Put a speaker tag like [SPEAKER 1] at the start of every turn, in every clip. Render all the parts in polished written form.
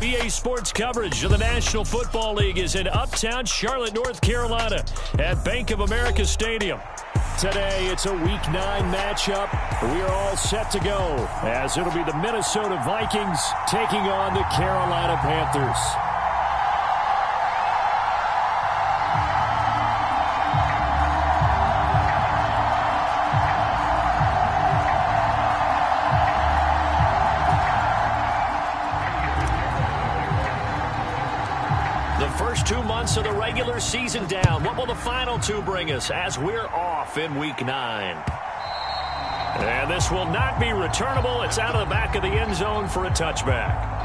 [SPEAKER 1] EA Sports coverage of the National Football League is in uptown Charlotte, North Carolina at Bank of America Stadium. Today, it's a Week 9 matchup. We are all set to go as it'll be the Minnesota Vikings taking on the Carolina Panthers. First 2 months of the regular season down. What will the final two bring us as we're off in Week 9? And this will not be returnable. It's out of the back of the end zone for a touchback.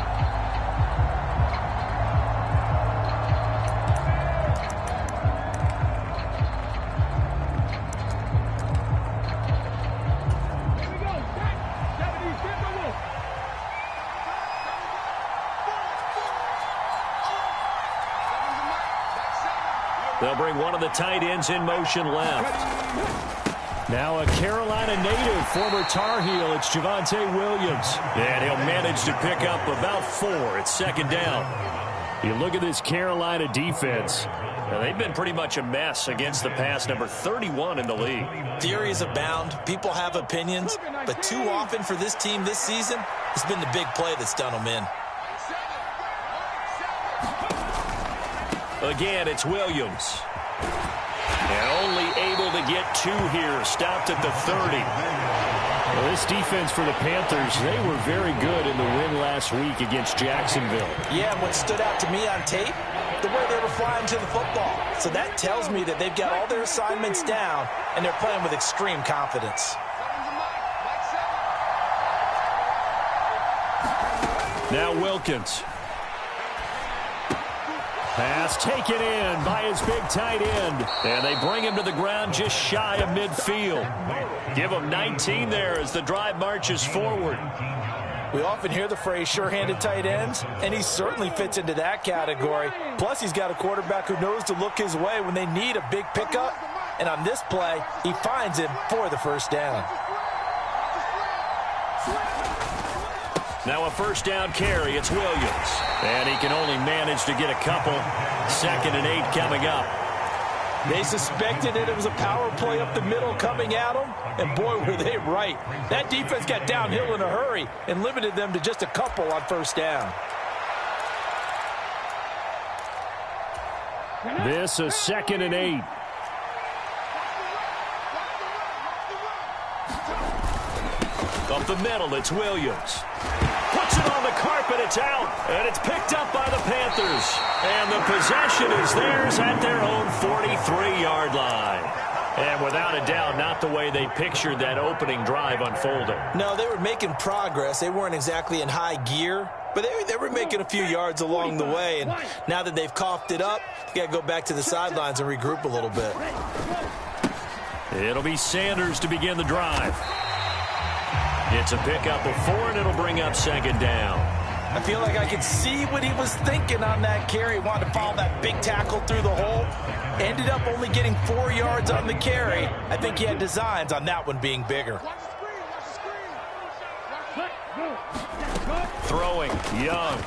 [SPEAKER 1] They'll bring one of the tight ends in motion left. Now a Carolina native, former Tar Heel, it's Javonte Williams. And he'll manage to pick up about 4. It's second down. You look at this Carolina defense. Now, they've been pretty much a mess against the pass, number 31 in the league.
[SPEAKER 2] Theories abound. People have opinions. But too often for this team this season, it's been the big play that's done them in.
[SPEAKER 1] Again, it's Williams. And only able to get 2 here. Stopped at the 30. Well, this defense for the Panthers, they were very good in the win last week against Jacksonville.
[SPEAKER 2] Yeah, and what stood out to me on tape, the way they were flying to the football. So that tells me that they've got all their assignments down, and they're playing with extreme confidence.
[SPEAKER 1] Now Wilkins. Pass taken in by his big tight end. And they bring him to the ground just shy of midfield. Give him 19 there as the drive marches forward.
[SPEAKER 2] We often hear the phrase sure-handed tight ends, and he certainly fits into that category. Plus, he's got a quarterback who knows to look his way when they need a big pickup. And on this play, he finds him for the first down.
[SPEAKER 1] Now a first down carry. It's Williams. And he can only manage to get a couple. 2nd and 8 coming up.
[SPEAKER 2] They suspected it was a power play up the middle coming at them. And boy, were they right. That defense got downhill in a hurry and limited them to just a couple on first down.
[SPEAKER 1] This is 2nd and 8. Up the middle, it's Williams. Puts it on the carpet, it's out, and it's picked up by the Panthers. And the possession is theirs at their own 43-yard line. And without a doubt, not the way they pictured that opening drive unfolding.
[SPEAKER 2] No, they were making progress. They weren't exactly in high gear, but they were making a few yards along the way. And now that they've coughed it up, you got to go back to the sidelines and regroup a little bit.
[SPEAKER 1] It'll be Sanders to begin the drive. It's a pickup of 4, and it'll bring up second down.
[SPEAKER 2] I feel like I could see what he was thinking on that carry. He wanted to follow that big tackle through the hole. Ended up only getting 4 yards on the carry. I think he had designs on that one being bigger.
[SPEAKER 1] Throwing, Young.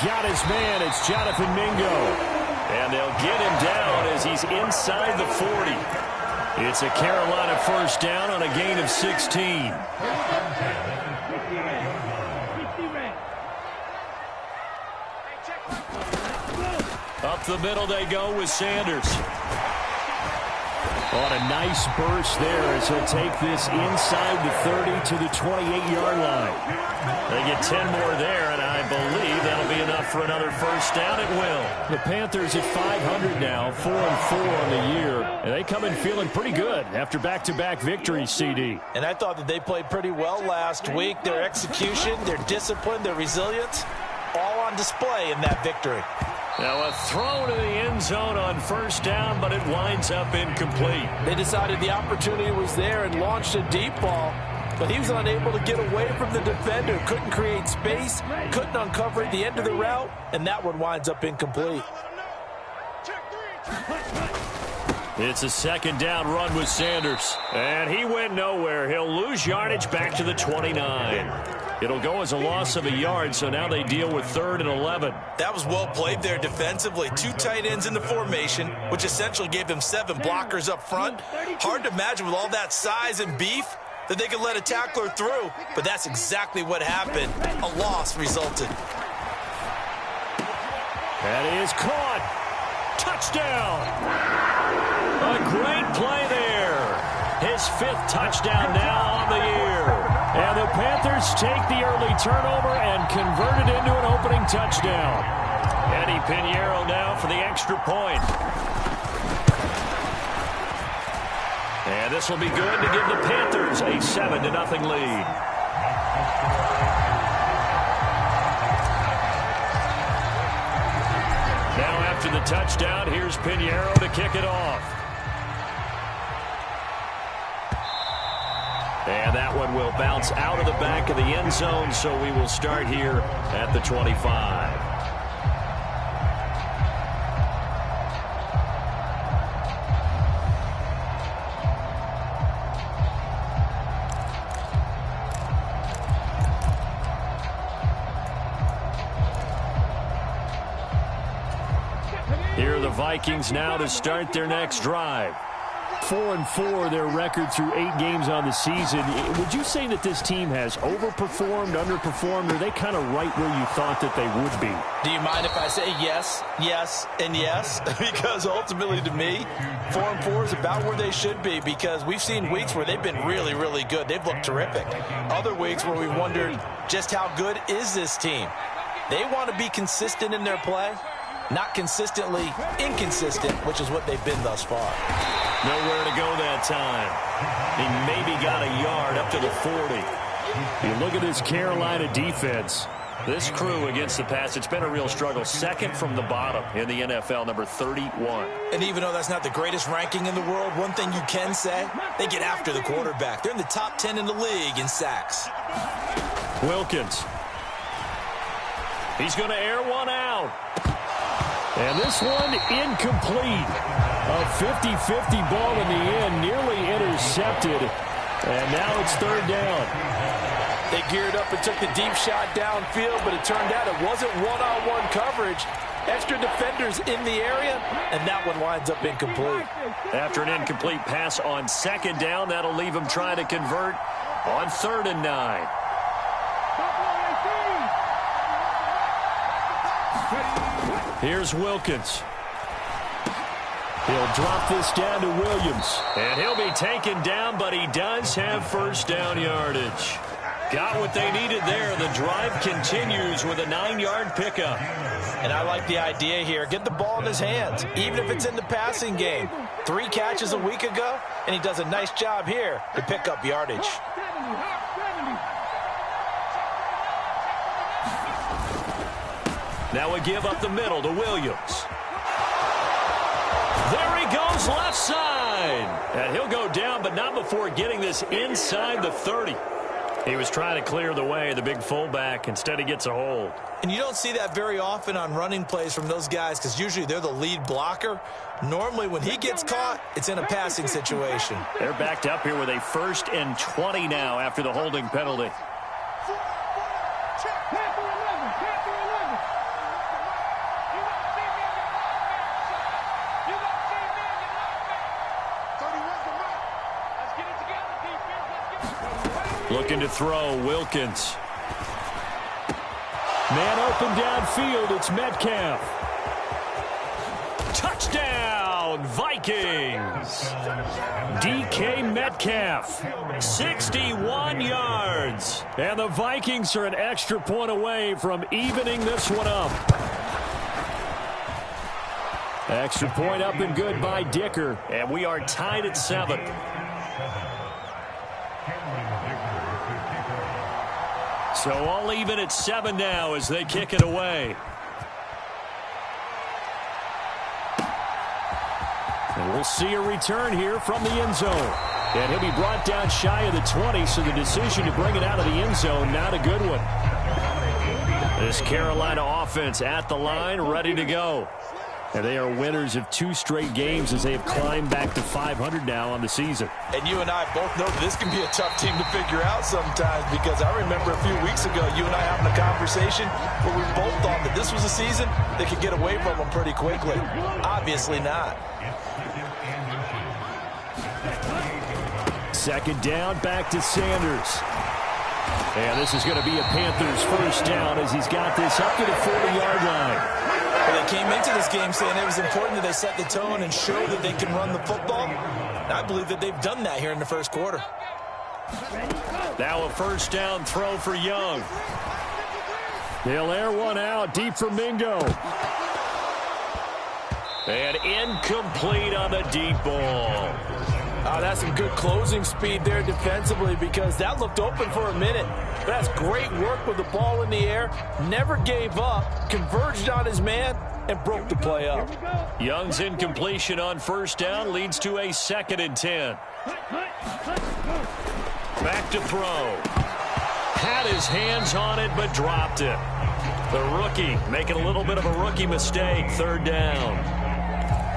[SPEAKER 1] Got his man, it's Jonathan Mingo. And they'll get him down as he's inside the 40. It's a Carolina first down on a gain of 16. Up the middle they go with Sanders. On a nice burst there as he'll take this inside the 30 to the 28-yard line. They get 10 more there, and I believe that'll be enough for another first down. It will. The Panthers at 500 now, 4-4 on the year. And they come in feeling pretty good after back-to-back victories, CD.
[SPEAKER 2] And I thought that they played pretty well last week. Their execution, their discipline, their resilience, all on display in that victory.
[SPEAKER 1] Now a throw to the end zone on first down, but it winds up incomplete.
[SPEAKER 2] They decided the opportunity was there and launched a deep ball, but he was unable to get away from the defender. Couldn't create space, couldn't uncover at the end of the route, and that one winds up incomplete.
[SPEAKER 1] It's a second down run with Sanders, and he went nowhere. He'll lose yardage back to the 29. It'll go as a loss of a yard, so now they deal with 3rd and 11.
[SPEAKER 2] That was well played there defensively. 2 tight ends in the formation, which essentially gave them 7 blockers up front. Hard to imagine with all that size and beef that they could let a tackler through, but that's exactly what happened. A loss resulted.
[SPEAKER 1] That is caught. Touchdown. A great play there. His 5th touchdown now on the year. And the Panthers take the early turnover and convert it into an opening touchdown. Eddie Pinheiro now for the extra point. And this will be good to give the Panthers a 7-0 lead. Now after the touchdown, here's Pinheiro to kick it off. And that one will bounce out of the back of the end zone, so we will start here at the 25. Here are the Vikings now to start their next drive. 4-4 their record through 8 games on the season. Would you say that this team has overperformed, underperformed, or are they kind of right where you thought that they would be?
[SPEAKER 2] Do you mind if I say yes, yes, and yes? Because ultimately to me, 4-4 is about where they should be, because we've seen weeks where they've been really, really good. They've looked terrific. Other weeks where we've wondered just how good is this team. They want to be consistent in their play, not consistently inconsistent, which is what they've been thus far.
[SPEAKER 1] Nowhere to go that time. He maybe got a yard up to the 40. You look at this Carolina defense. This crew against the pass, it's been a real struggle. 2nd from the bottom in the NFL, number 31.
[SPEAKER 2] And even though that's not the greatest ranking in the world, one thing you can say, they get after the quarterback. They're in the top 10 in the league in sacks.
[SPEAKER 1] Wilkins. He's going to air one out. And this one incomplete. A 50-50 ball in the end, nearly intercepted. And now it's 3rd down.
[SPEAKER 2] They geared up and took the deep shot downfield, but it turned out it wasn't one-on-one coverage. Extra defenders in the area, and that one winds up incomplete.
[SPEAKER 1] After an incomplete pass on 2nd down, that'll leave him trying to convert on 3rd and 9. Here's Wilkins. He'll drop this down to Williams. And he'll be taken down, but he does have 1st down yardage. Got what they needed there. The drive continues with a 9-yard pickup.
[SPEAKER 2] And I like the idea here. Get the ball in his hands, even if it's in the passing game. 3 catches a week ago, and he does a nice job here to pick up yardage.
[SPEAKER 1] Now a give up the middle to Williams. There he goes left side. And he'll go down, but not before getting this inside the 30. He was trying to clear the way, the big fullback. Instead, he gets a hold.
[SPEAKER 2] And you don't see that very often on running plays from those guys, because usually they're the lead blocker. Normally, when he gets caught, it's in a passing situation.
[SPEAKER 1] They're backed up here with a 1st and 20 now after the holding penalty. Looking to throw, Wilkins. Man open downfield, it's Metcalf. Touchdown, Vikings. DK Metcalf, 61 yards. And the Vikings are an extra point away from evening this one up. Extra point up and good by Dicker. And we are tied at 7. So all even at 7 now as they kick it away. And we'll see a return here from the end zone. And he'll be brought down shy of the 20, so the decision to bring it out of the end zone, not a good one. This Carolina offense at the line, ready to go. And they are winners of 2 straight games as they have climbed back to 500 now on the season.
[SPEAKER 2] And you and I both know that this can be a tough team to figure out sometimes, because I remember a few weeks ago you and I having a conversation where we both thought that this was a season that could get away from them pretty quickly. Obviously not.
[SPEAKER 1] Second down, back to Sanders. And this is going to be a Panthers first down as he's got this up to the 40-yard line.
[SPEAKER 2] Well, they came into this game saying it was important that they set the tone and show that they can run the football. And I believe that they've done that here in the first quarter.
[SPEAKER 1] Now a first down throw for Young. They'll air one out deep for Mingo. And incomplete on the deep ball.
[SPEAKER 2] That's some good closing speed there defensively, because that looked open for a minute. But that's great work with the ball in the air. Never gave up, converged on his man, and broke the play up.
[SPEAKER 1] Young's incompletion on first down leads to a 2nd and 10. Back to throw. Had his hands on it, but dropped it. The rookie making a little bit of a rookie mistake. 3rd down.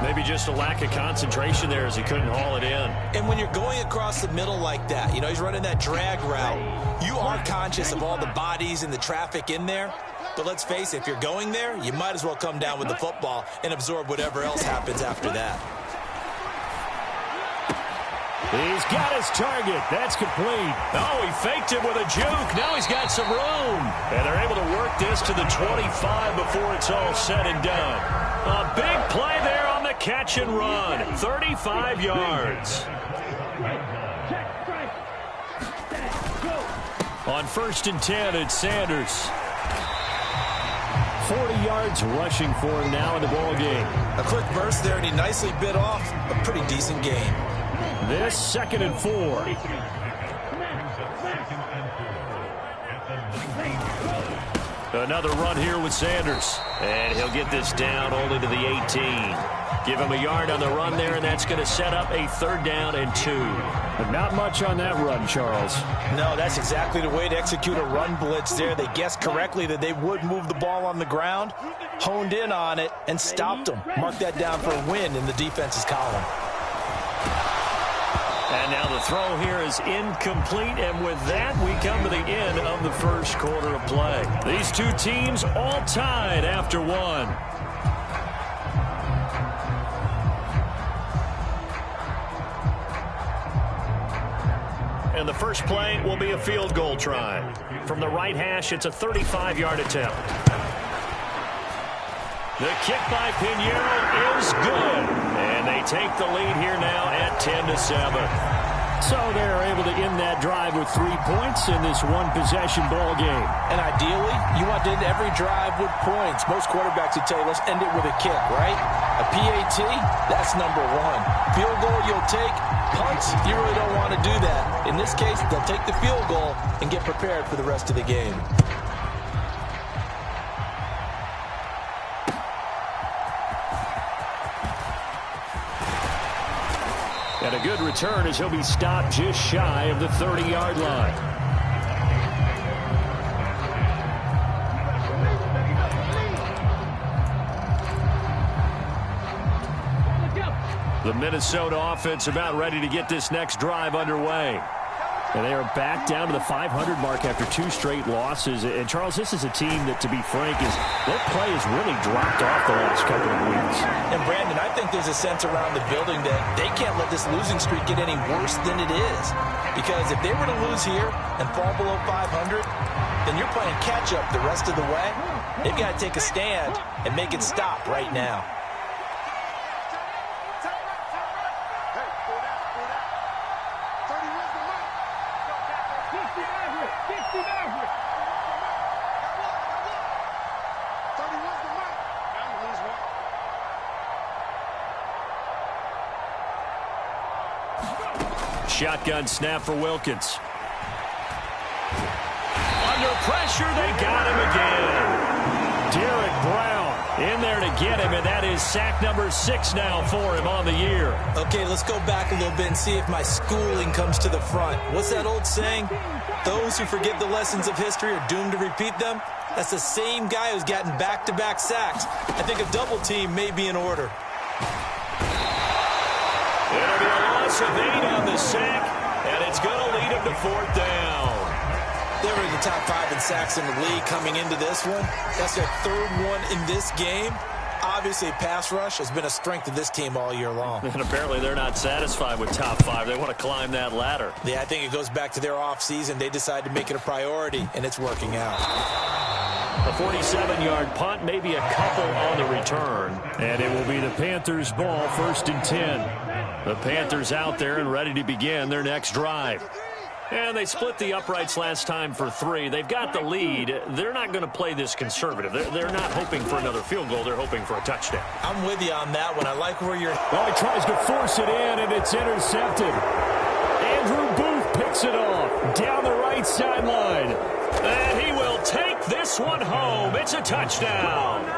[SPEAKER 1] Maybe just a lack of concentration there as he couldn't haul it in.
[SPEAKER 2] And when you're going across the middle like that, you know, he's running that drag route, you are conscious of all the bodies and the traffic in there. But let's face it, if you're going there, you might as well come down with the football and absorb whatever else happens after that.
[SPEAKER 1] He's got his target. That's complete. Oh, he faked it with a juke. Now he's got some room. And they're able to work this to the 25 before it's all said and done. A big play there on the catch and run. 35 yards. On 1st and 10, it's Sanders. 40 yards rushing for him now in the ball game.
[SPEAKER 2] A quick burst there, and he nicely bit off a pretty decent gain.
[SPEAKER 1] This 2nd and 4. Another run here with Sanders. And he'll get this down only to the 18. Give him a yard on the run there, and that's going to set up a 3rd down and 2. But not much on that run, Charles.
[SPEAKER 2] No, that's exactly the way to execute a run blitz there. They guessed correctly that they would move the ball on the ground, honed in on it, and stopped them. Mark that down for a win in the defense's column.
[SPEAKER 1] And now the throw here is incomplete, and with that, we come to the end of the first quarter of play. These two teams all tied after one. And the first play will be a field goal try. From the right hash, it's a 35-yard attempt. The kick by Pinheiro is good. And they take the lead here now at 10-7. So they're able to end that drive with 3 points in this one-possession ball game.
[SPEAKER 2] And ideally, you want to end every drive with points. Most quarterbacks would tell you, let's end it with a kick, right? A PAT, that's number 1. Field goal you'll take. Punts, you really don't want to do that. In this case, they'll take the field goal and get prepared for the rest of the game.
[SPEAKER 1] And a good return as he'll be stopped just shy of the 30-yard line. The Minnesota offense about ready to get this next drive underway. And they are back down to the 500 mark after 2 straight losses. And, Charles, this is a team that, to be frank, their play has really dropped off the last couple of weeks.
[SPEAKER 2] And, Brandon, I think there's a sense around the building that they can't let this losing streak get any worse than it is. Because if they were to lose here and fall below 500, then you're playing catch-up the rest of the way. They've got to take a stand and make it stop right now.
[SPEAKER 1] Shotgun snap for Wilkins. Under pressure, they got him again. Derek Brown in there to get him, and that is sack number 6 now for him on the year.
[SPEAKER 2] Okay, let's go back a little bit and see if my schooling comes to the front. What's that old saying? Those who forget the lessons of history are doomed to repeat them. That's the same guy who's gotten back-to-back sacks. I think a double team may be in order.
[SPEAKER 1] It'll be a loss of 8 on the sack, and it's going to lead him to 4th down.
[SPEAKER 2] They were in the top 5 in sacks in the league coming into this one. That's their 3rd one in this game. Obviously, pass rush has been a strength of this team all year long.
[SPEAKER 1] And apparently they're not satisfied with top 5. They want to climb that ladder.
[SPEAKER 2] Yeah, I think it goes back to their offseason. They decided to make it a priority, and it's working out.
[SPEAKER 1] A 47-yard punt, maybe a couple on the return. And it will be the Panthers' ball, 1st and 10. The Panthers out there and ready to begin their next drive. And they split the uprights last time for 3. They've got the lead. They're not going to play this conservative. They're not hoping for another field goal. They're hoping for a touchdown.
[SPEAKER 2] I'm with you on that one. I like where you're...
[SPEAKER 1] Well, he tries to force it in, and it's intercepted. Andrew Booth picks it off down the right sideline. And he will take this one home. It's a touchdown.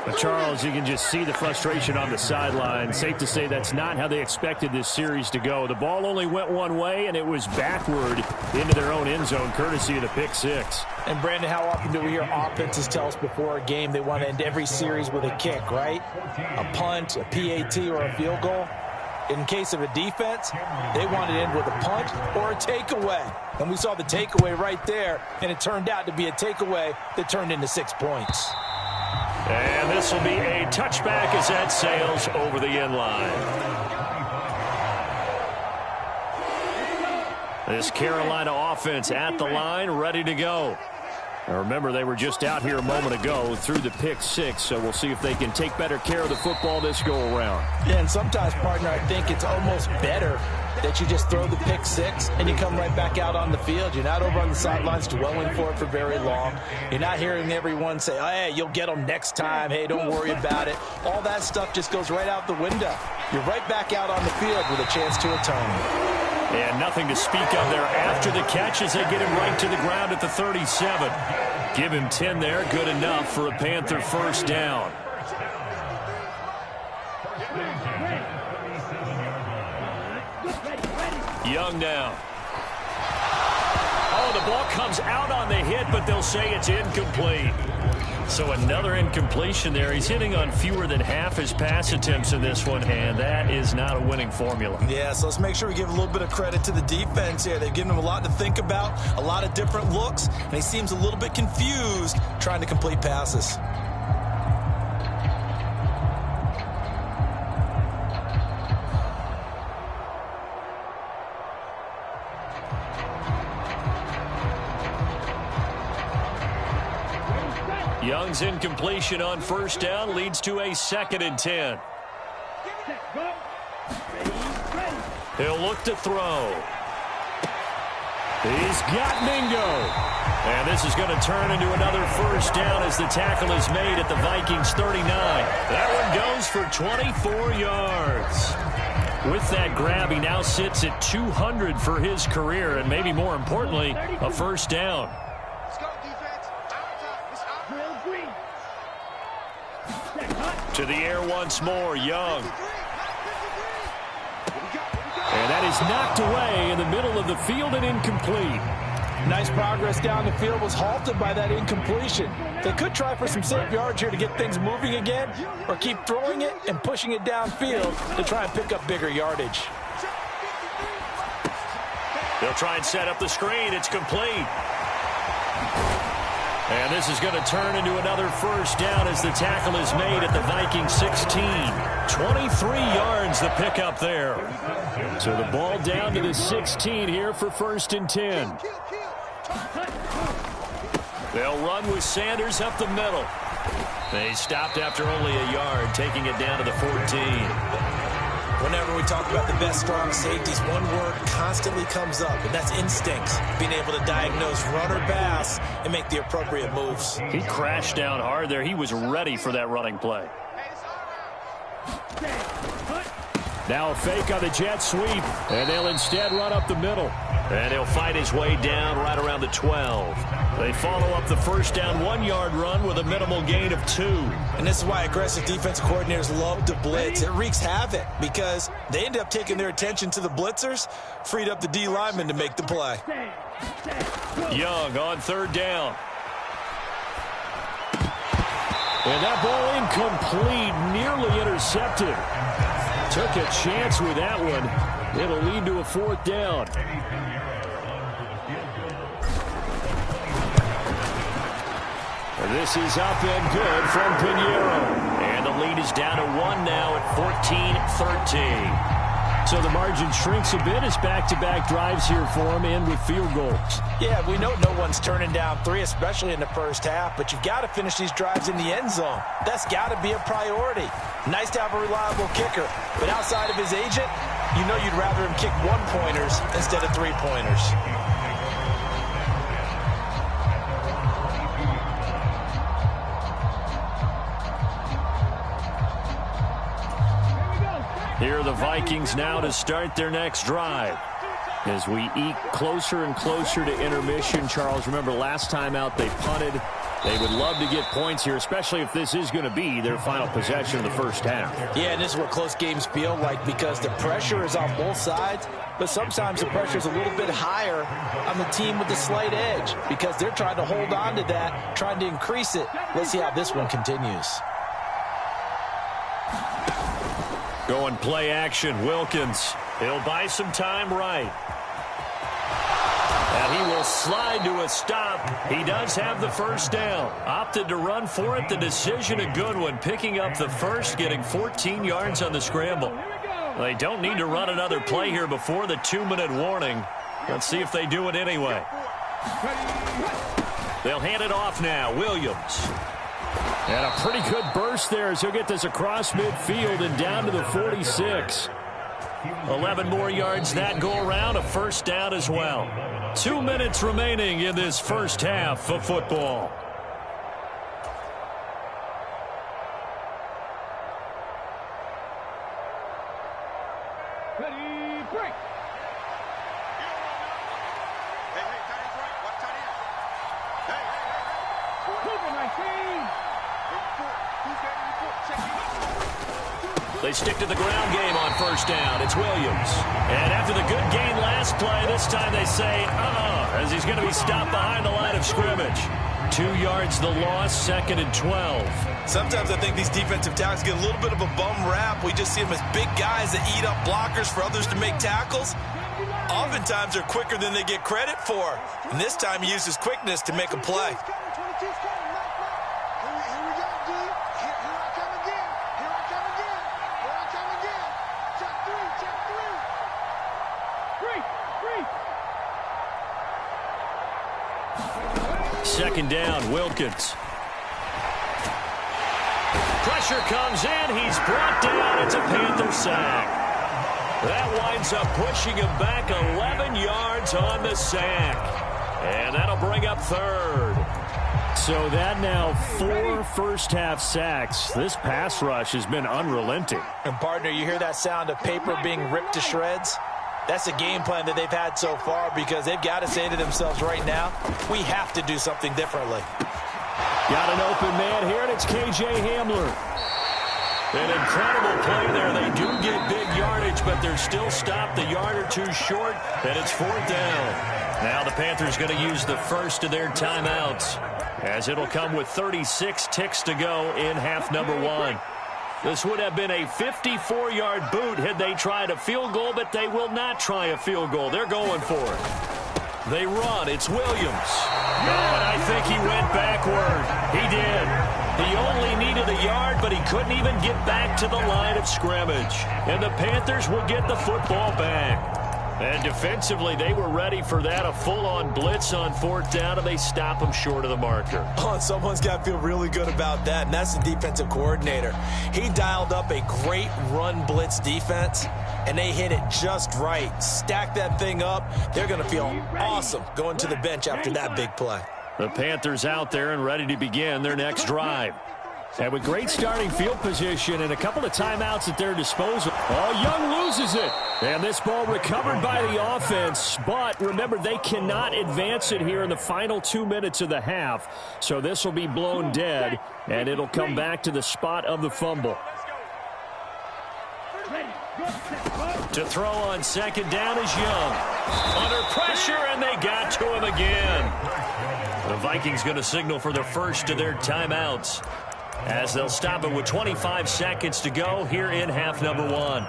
[SPEAKER 1] But Charles, you can just see the frustration on the sideline. Safe to say that's not how they expected this series to go. The ball only went one way, and it was backward into their own end zone, courtesy of the pick 6.
[SPEAKER 2] And, Brandon, how often do we hear offenses tell us before a game they want to end every series with a kick, right? A punt, a PAT, or a field goal. In case of a defense, they want to end with a punt or a takeaway. And we saw the takeaway right there, and it turned out to be a takeaway that turned into 6 points.
[SPEAKER 1] And this will be a touchback as that sails over the end line. This Carolina offense at the line, ready to go. Now remember, they were just out here a moment ago through the pick 6, so we'll see if they can take better care of the football this go-around.
[SPEAKER 2] Yeah, and sometimes, partner, I think it's almost better that you just throw the pick 6 and you come right back out on the field. You're not over on the sidelines dwelling for it for very long. You're not hearing everyone say, oh, hey, you'll get them next time. Hey, don't worry about it. All that stuff just goes right out the window. You're right back out on the field with a chance to atone.
[SPEAKER 1] And nothing to speak of there after the catch as they get him right to the ground at the 37. Give him 10 there, good enough for a Panther 1st down. Young now. Oh, the ball comes out on the hit, but they'll say it's incomplete. So another incompletion there. He's hitting on fewer than half his pass attempts in this one, and that is not a winning formula.
[SPEAKER 2] Yeah, so let's make sure we give a little bit of credit to the defense here. They've given him a lot to think about, a lot of different looks, and he seems a little bit confused trying to complete passes.
[SPEAKER 1] Young's incompletion on 1st down leads to a 2nd and 10. He'll look to throw. He's got Mingo. And this is going to turn into another 1st down as the tackle is made at the Vikings 39. That one goes for 24 yards. With that grab, he now sits at 200 for his career, and maybe more importantly, a 1st down. To the air once more, Young. And that is knocked away in the middle of the field and incomplete.
[SPEAKER 2] Nice progress down the field was halted by that incompletion. They could try for some safe yards here to get things moving again, or keep throwing it and pushing it downfield to try and pick up bigger yardage.
[SPEAKER 1] They'll try and set up the screen. It's complete. And this is going to turn into another 1st down as the tackle is made at the Vikings 16. 23 yards the pickup there. So the ball down to the 16 here for 1st and 10. They'll run with Sanders up the middle. They stopped after only a yard, taking it down to the 14.
[SPEAKER 2] Whenever we talk about the best strong safeties, one word constantly comes up, and that's instincts. Being able to diagnose run or pass and make the appropriate moves.
[SPEAKER 1] He crashed down hard there. He was ready for that running play. Now a fake on the jet sweep, and they'll instead run up the middle. And he'll fight his way down right around the 12. They follow up the first down 1-yard run with a minimal gain of 2.
[SPEAKER 2] And this is why aggressive defensive coordinators love to blitz. It wreaks havoc because they end up taking their attention to the blitzers, freed up the D lineman to make the play.
[SPEAKER 1] Young on 3rd down. And that ball incomplete, nearly intercepted. Took a chance with that one. It'll lead to a 4th down. This is up and good from Pinheiro. And the lead is down to 1 now at 14-13. So the margin shrinks a bit as back-to-back drives here for them and with field goals.
[SPEAKER 2] Yeah, we know no one's turning down 3, especially in the first half, but you've got to finish these drives in the end zone. That's got to be a priority. Nice to have a reliable kicker, but outside of his agent, you know you'd rather him kick 1-pointers instead of 3-pointers.
[SPEAKER 1] Here are the Vikings now to start their next drive. As we eke closer and closer to intermission, Charles, remember last time out they punted. They would love to get points here, especially if this is going to be their final possession of the first half.
[SPEAKER 2] Yeah, and this is what close games feel like because the pressure is on both sides, but sometimes the pressure is a little bit higher on the team with the slight edge because they're trying to hold on to that, trying to increase it. Let's see how this one continues.
[SPEAKER 1] Going play action, Wilkins. He'll buy some time right. And he will slide to a stop. He does have the first down. Opted to run for it. The decision a good one. Picking up the first, getting 14 yards on the scramble. They don't need to run another play here before the 2-minute warning. Let's see if they do it anyway. They'll hand it off now. Williams. And a pretty good burst there as he'll get this across midfield and down to the 46. 11 more yards that go around, a first down as well. 2 minutes remaining in this first half of football.
[SPEAKER 3] Ready, break.
[SPEAKER 1] They stick to the ground game on first down. It's Williams. And after the good gain last play, this time they say, as he's going to be stopped behind the line of scrimmage. 2 yards the loss, 2nd and 12.
[SPEAKER 2] Sometimes I think these defensive tackles get a little bit of a bum rap. We just see them as big guys that eat up blockers for others to make tackles. Oftentimes they're quicker than they get credit for. And this time he used his quickness to make a play.
[SPEAKER 1] Second down, Wilkins. Pressure comes in. He's brought down. It's a Panther sack. That winds up pushing him back 11 yards on the sack. And that'll bring up 3rd. So that now 4 first-half sacks. This pass rush has been unrelenting.
[SPEAKER 2] And, partner, you hear that sound of paper being ripped to shreds? That's a game plan that they've had so far because they've got to say to themselves right now, we have to do something differently.
[SPEAKER 1] Got an open man here, and it's K.J. Hamler. An incredible play there. They do get big yardage, but they're still stopped a yard or 2 short, and it's 4th down. Now the Panthers going to use the first of their timeouts, as it'll come with 36 ticks to go in half number 1. This would have been a 54-yard boot had they tried a field goal, but they will not try a field goal. They're going for it. They run. It's Williams. Oh, and I think he went backward. He did. He only needed a yard, but he couldn't even get back to the line of scrimmage. And the Panthers will get the football back. And defensively, they were ready for that, a full-on blitz on 4th down, and they stop him short of the marker.
[SPEAKER 2] Oh, someone's got to feel really good about that, and that's the defensive coordinator. He dialed up a great run blitz defense, and they hit it just right. Stack that thing up. They're going to feel awesome going to the bench after that big play.
[SPEAKER 1] The Panthers out there and ready to begin their next drive. And with great starting field position and a couple of timeouts at their disposal. Oh, Young loses it. And this ball recovered by the offense. But remember, they cannot advance it here in the final 2 minutes of the half. So this will be blown dead, and it'll come back to the spot of the fumble. To throw on second down is Young. Under pressure, and they got to him again. The Vikings going to signal for the first of their timeouts, as they'll stop it with 25 seconds to go here in half number 1.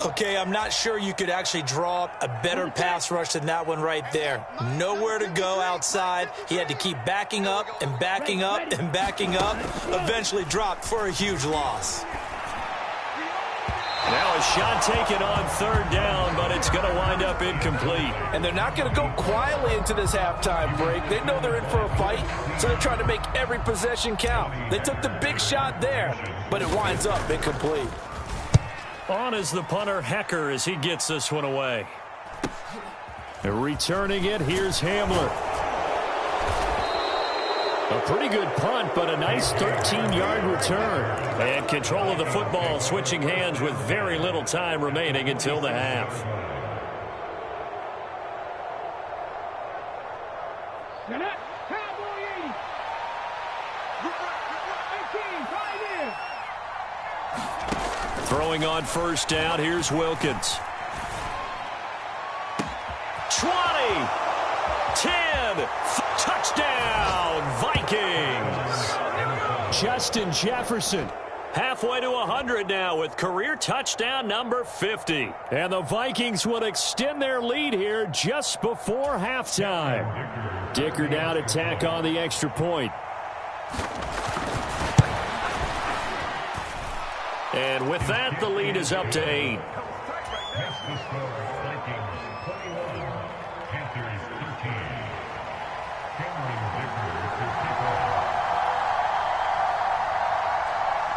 [SPEAKER 2] Okay, I'm not sure you could actually draw up a better pass rush than that one right there. Nowhere to go outside. He had to keep backing up and backing up and backing up. Eventually dropped for a huge loss.
[SPEAKER 1] Now a shot taken on third down, but it's going to wind up incomplete.
[SPEAKER 2] And they're not going to go quietly into this halftime break. They know they're in for a fight, so they're trying to make every possession count. They took the big shot there, but it winds up incomplete.
[SPEAKER 1] On is the punter, Hecker, as he gets this one away. Returning it, here's Hamler. A pretty good punt, but a nice 13-yard return. And control of the football, switching hands with very little time remaining until the half. Throwing on first down, here's Wilkins. 20, 10, touchdown, Vikings. Justin Jefferson. Halfway to 100 now with career touchdown number 50. And the Vikings will extend their lead here just before halftime. Dicker now to tack on the extra point. And with that, the lead is up to 8.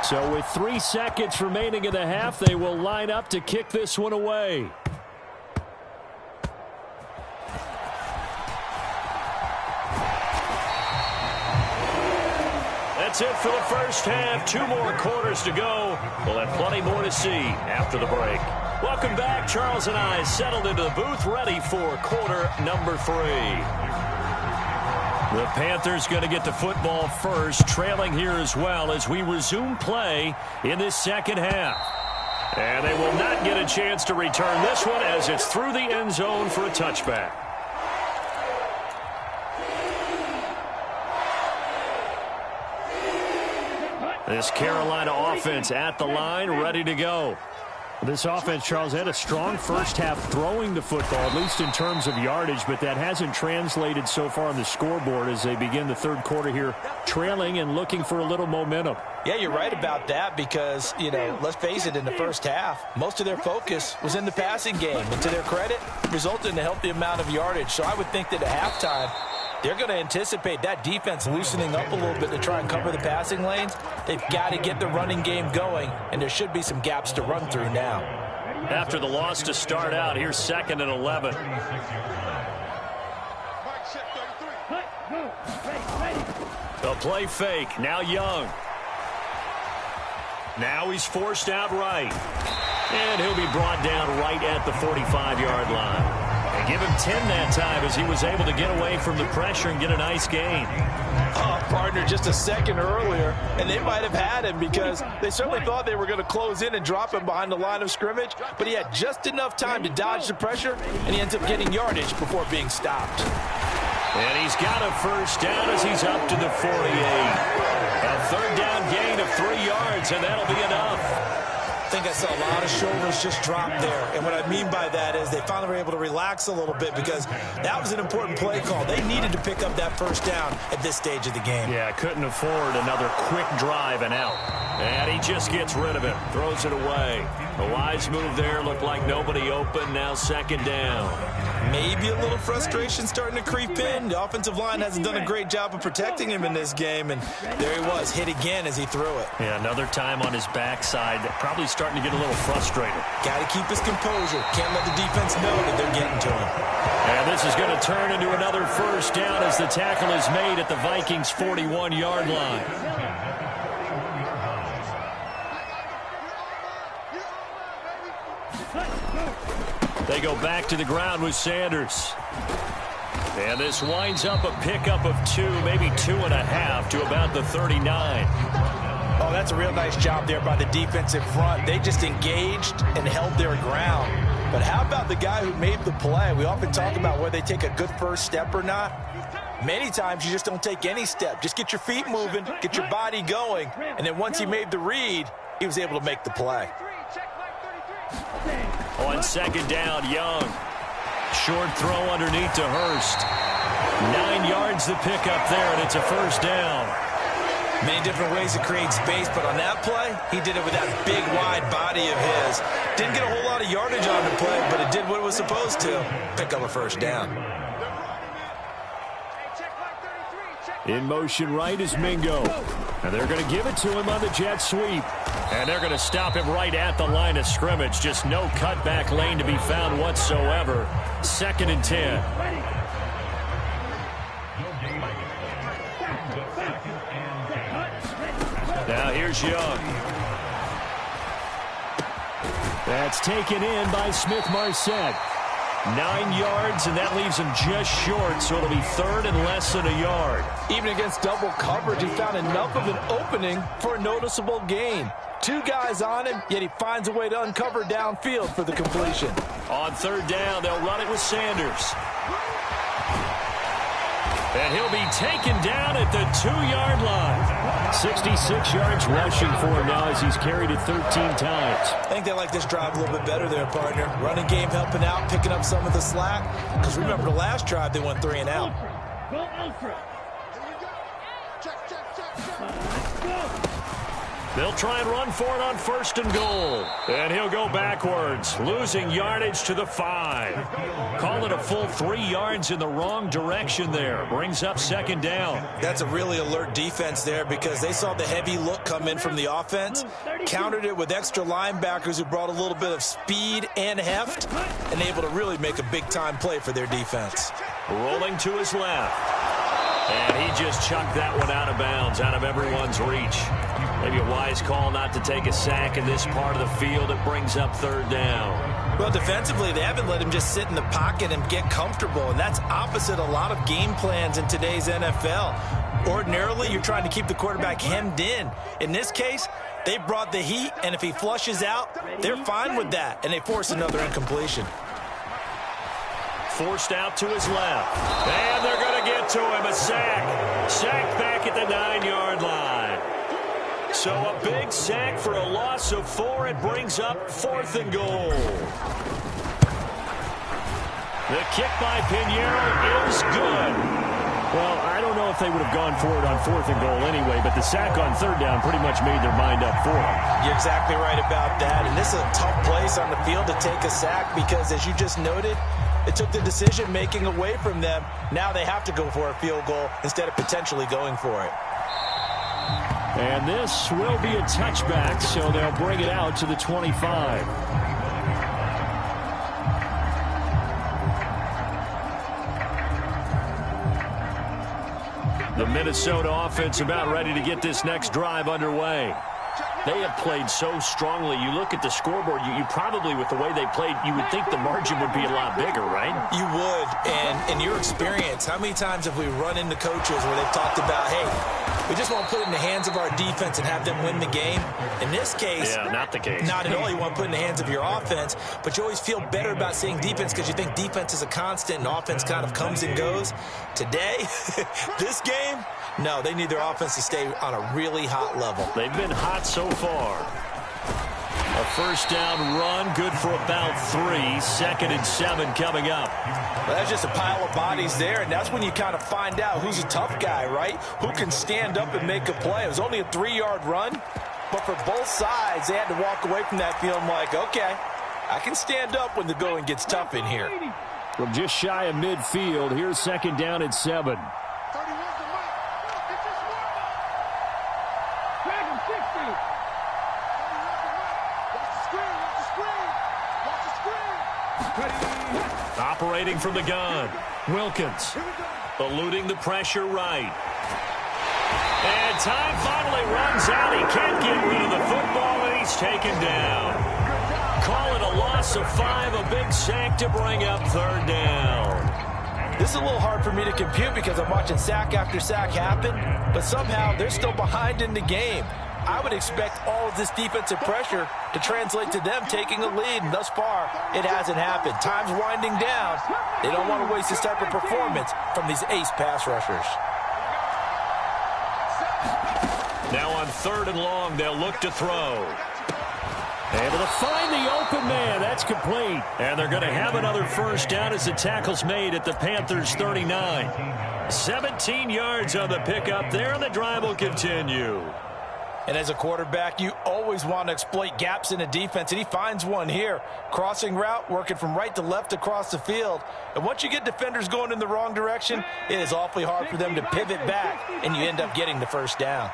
[SPEAKER 1] So with 3 seconds remaining in the half, they will line up to kick this one away. That's it for the first half. 2 more quarters to go. We'll have plenty more to see after the break. Welcome back. Charles and I settled into the booth, ready for quarter number 3. The Panthers going to get the football first, trailing here as well as we resume play in this second half. And they will not get a chance to return this one as it's through the end zone for a touchback. This Carolina offense at the line, ready to go. This offense, Charles, had a strong first half throwing the football, at least in terms of yardage, but that hasn't translated so far on the scoreboard as they begin the third quarter here, trailing and looking for a little momentum.
[SPEAKER 2] Yeah, you're right about that because, you know, let's face it, in the first half, most of their focus was in the passing game. And to their credit, resulted in a healthy amount of yardage. So I would think that at halftime, they're going to anticipate that defense loosening up a little bit to try and cover the passing lanes. They've got to get the running game going, and there should be some gaps to run through now.
[SPEAKER 1] After the loss to start out, here's 2nd and 11. The play fake. Now Young. Now he's forced out right. And he'll be brought down right at the 45-yard line. And give him 10 that time as he was able to get away from the pressure and get a nice gain.
[SPEAKER 2] Partner just a second earlier, and they might have had him because they certainly thought they were going to close in and drop him behind the line of scrimmage, but he had just enough time to dodge the pressure, and he ends up getting yardage before being stopped.
[SPEAKER 1] And he's got a first down as he's up to the 48. A third down gain of 3 yards, and that'll be enough.
[SPEAKER 2] I think I saw a lot of shoulders just drop there. And what I mean by that is they finally were able to relax a little bit because that was an important play call. They needed to pick up that first down at this stage of the game.
[SPEAKER 1] Yeah, couldn't afford another quick drive and out. And he just gets rid of it, throws it away. A wise move there, looked like nobody open, now 2nd down.
[SPEAKER 2] Maybe a little frustration starting to creep in. The offensive line hasn't done a great job of protecting him in this game, and there he was, hit again as he threw it.
[SPEAKER 1] Yeah, another time on his backside, probably starting to get a little frustrated.
[SPEAKER 2] Got to keep his composure. Can't let the defense know that they're getting to him.
[SPEAKER 1] And this is going to turn into another first down as the tackle is made at the Vikings' 41-yard line. They go back to the ground with Sanders. And this winds up a pickup of 2, maybe 2.5 to about the 39.
[SPEAKER 2] Oh, that's a real nice job there by the defensive front. They just engaged and held their ground. But how about the guy who made the play? We often talk about whether they take a good first step or not. Many times you just don't take any step. Just get your feet moving, get your body going, and then once he made the read, he was able to make the play.
[SPEAKER 1] On second down, Young. Short throw underneath to Hurst. 9 yards the pickup there, and it's a first down.
[SPEAKER 2] Many different ways to create space, but on that play, he did it with that big, wide body of his. Didn't get a whole lot of yardage on the play, but it did what it was supposed to. Pick up a first down.
[SPEAKER 1] In motion right is Mingo. And they're going to give it to him on the jet sweep. And they're going to stop him right at the line of scrimmage. Just no cutback lane to be found whatsoever. 2nd and 10. Now here's Young. That's taken in by Smith-Marset. 9 yards, and that leaves him just short, so it'll be 3rd and less than a yard.
[SPEAKER 2] Even against double coverage, he found enough of an opening for a noticeable gain. 2 guys on him, yet he finds a way to uncover downfield for the completion.
[SPEAKER 1] On 3rd down, they'll run it with Sanders. And he'll be taken down at the 2-yard line. 66 yards rushing for him now as he's carried it 13 times.
[SPEAKER 2] I think they like this drive a little bit better there, partner. Running game helping out, picking up some of the slack. Because remember the last drive, they went 3 and out.
[SPEAKER 3] Go ultra.
[SPEAKER 1] They'll try and run for it on 1st and goal. And he'll go backwards, losing yardage to the 5. Call it a full 3 yards in the wrong direction there. Brings up 2nd down.
[SPEAKER 2] That's a really alert defense there because they saw the heavy look come in from the offense, countered it with extra linebackers who brought a little bit of speed and heft, and able to really make a big-time play for their defense.
[SPEAKER 1] Rolling to his left. And he just chucked that one out of bounds, out of everyone's reach. Maybe a wise call not to take a sack in this part of the field. It brings up 3rd down.
[SPEAKER 2] Well, defensively, they haven't let him just sit in the pocket and get comfortable, and that's opposite a lot of game plans in today's NFL. Ordinarily, you're trying to keep the quarterback hemmed in. In this case, they brought the heat, and if he flushes out, they're fine with that, and they force another incompletion.
[SPEAKER 1] Forced out to his left. And they're going to get to him. A sack. Sacked back at the 9-yard line. So a big sack for a loss of 4. It brings up 4th and goal. The kick by Pinheiro is good. Well, I don't know if they would have gone for it on 4th and goal anyway, but the sack on 3rd down pretty much made their mind up for it.
[SPEAKER 2] You're exactly right about that. And this is a tough place on the field to take a sack because, as you just noted, it took the decision-making away from them. Now they have to go for a field goal instead of potentially going for it.
[SPEAKER 1] And this will be a touchback, so they'll bring it out to the 25. The Minnesota offense about ready to get this next drive underway. They have played so strongly. You look at the scoreboard, you probably, with the way they played, you would think the margin would be a lot bigger, right?
[SPEAKER 2] You would. And in your experience, how many times have we run into coaches where they've talked about, hey, we just want to put it in the hands of our defense and have them win the game? In this case,
[SPEAKER 1] yeah, not the case.
[SPEAKER 2] Not at all. You want to put it in the hands of your offense, but you always feel better about seeing defense because you think defense is a constant and offense kind of comes and goes. Today, this game, no, they need their offense to stay on a really hot level.
[SPEAKER 1] They've been hot so far. A first down run, good for about 3. 2nd and 7 coming up.
[SPEAKER 2] Well, that's just a pile of bodies there, and that's when you kind of find out who's a tough guy, right? Who can stand up and make a play. It was only a 3-yard run, but for both sides, they had to walk away from that feeling like, okay, I can stand up when the going gets tough in here.
[SPEAKER 1] From just shy of midfield, here's 2nd down and 7. Operating from the gun, Wilkins, eluding the pressure right. And time finally runs out. He can't get rid of the football, and he's taken down. call it a loss of 5, a big sack to bring up 3rd down.
[SPEAKER 2] This is a little hard for me to compute because I'm watching sack after sack happen, but somehow they're still behind in the game. I would expect all of this defensive pressure to translate to them taking a lead, and thus far, it hasn't happened. Time's winding down. They don't want to waste this type of performance from these ace pass rushers.
[SPEAKER 1] Now on 3rd and long, they'll look to throw. Able to find the open man. That's complete. And they're going to have another 1st down as the tackle's made at the Panthers' 39. 17 yards on the pickup there, and the drive will continue.
[SPEAKER 2] And as a quarterback, you always want to exploit gaps in a defense, and he finds one here. Crossing route, working from right to left across the field. And once you get defenders going in the wrong direction, it is awfully hard for them to pivot back, and you end up getting the 1st down.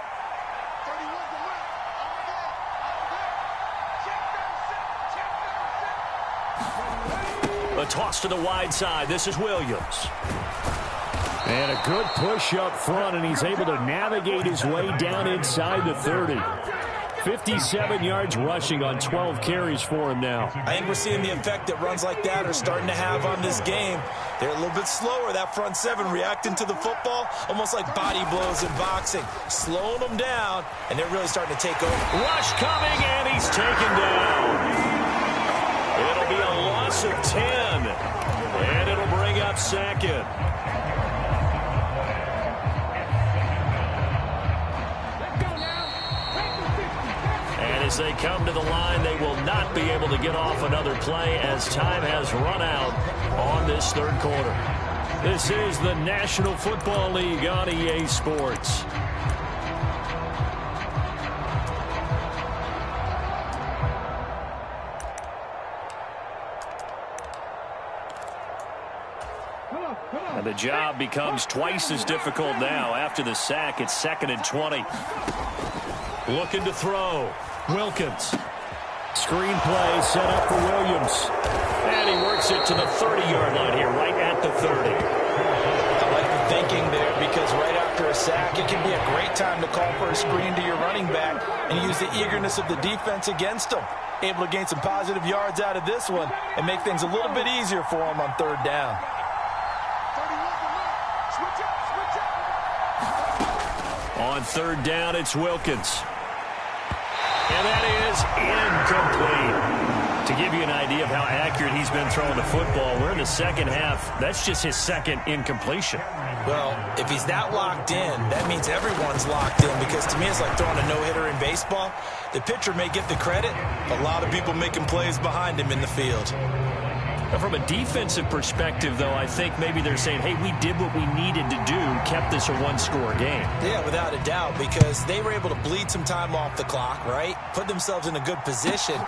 [SPEAKER 1] A toss to the wide side. This is Williams. And a good push up front, and he's able to navigate his way down inside the 30. 57 yards rushing on 12 carries for him now.
[SPEAKER 2] I think we're seeing the effect that runs like that are starting to have on this game. They're a little bit slower, that front 7, reacting to the football, almost like body blows in boxing, slowing them down, and they're really starting to take over.
[SPEAKER 1] Rush coming, and he's taken down. It'll be a loss of 10, and it'll bring up 2nd. As they come to the line, they will not be able to get off another play as time has run out on this 3rd quarter. This is the National Football League on EA Sports. And the job becomes twice as difficult now. After the sack, it's 2nd and 20. Looking to throw. Wilkins. Screen play set up for Williams. And he works it to the 30-yard line here, right at the 30.
[SPEAKER 2] I like the thinking there because right after a sack, it can be a great time to call for a screen to your running back and use the eagerness of the defense against them. Able to gain some positive yards out of this one and make things a little bit easier for them on 3rd down.
[SPEAKER 1] On 3rd down, it's Wilkins. And that is incomplete. To give you an idea of how accurate he's been throwing the football, we're in the 2nd half. That's just his 2nd incompletion.
[SPEAKER 2] Well, if he's that locked in, that means everyone's locked in because to me it's like throwing a no-hitter in baseball. The pitcher may get the credit, a lot of people making plays behind him in the field.
[SPEAKER 1] From a defensive perspective, though, I think maybe they're saying, hey, we did what we needed to do, kept this a 1-score game.
[SPEAKER 2] Yeah, without a doubt, because they were able to bleed some time off the clock, right? Put themselves in a good position,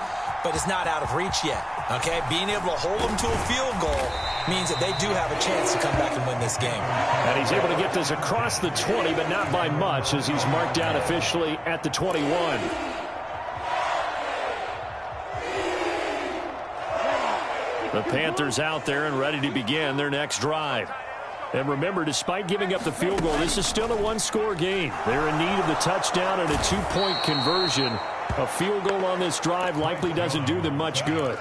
[SPEAKER 2] but it's not out of reach yet, okay? Being able to hold them to a field goal means that they do have a chance to come back and win this game.
[SPEAKER 1] And he's able to get this across the 20, but not by much, as he's marked down officially at the 21. The Panthers out there and ready to begin their next drive. And remember, despite giving up the field goal, this is still a 1-score game. They're in need of the touchdown and a 2-point conversion. A field goal on this drive likely doesn't do them much good.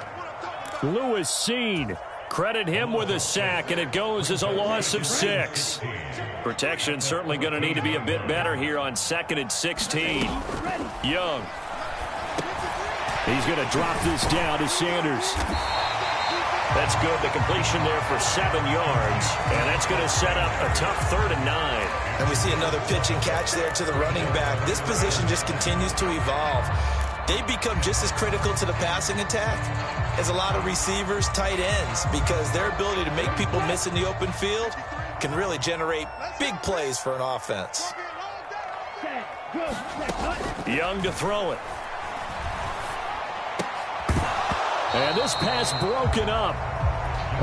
[SPEAKER 1] Lewis seen. Credit him with a sack, and it goes as a loss of 6. Protection certainly going to need to be a bit better here on 2nd and 16. Young. He's going to drop this down to Sanders. That's good. The completion there for 7 yards. And that's going to set up a tough 3rd and 9.
[SPEAKER 2] And we see another pitch and catch there to the running back. This position just continues to evolve. They become just as critical to the passing attack as a lot of receivers, tight ends, because their ability to make people miss in the open field can really generate big plays for an offense.
[SPEAKER 1] Young to throw it. And this pass broken up.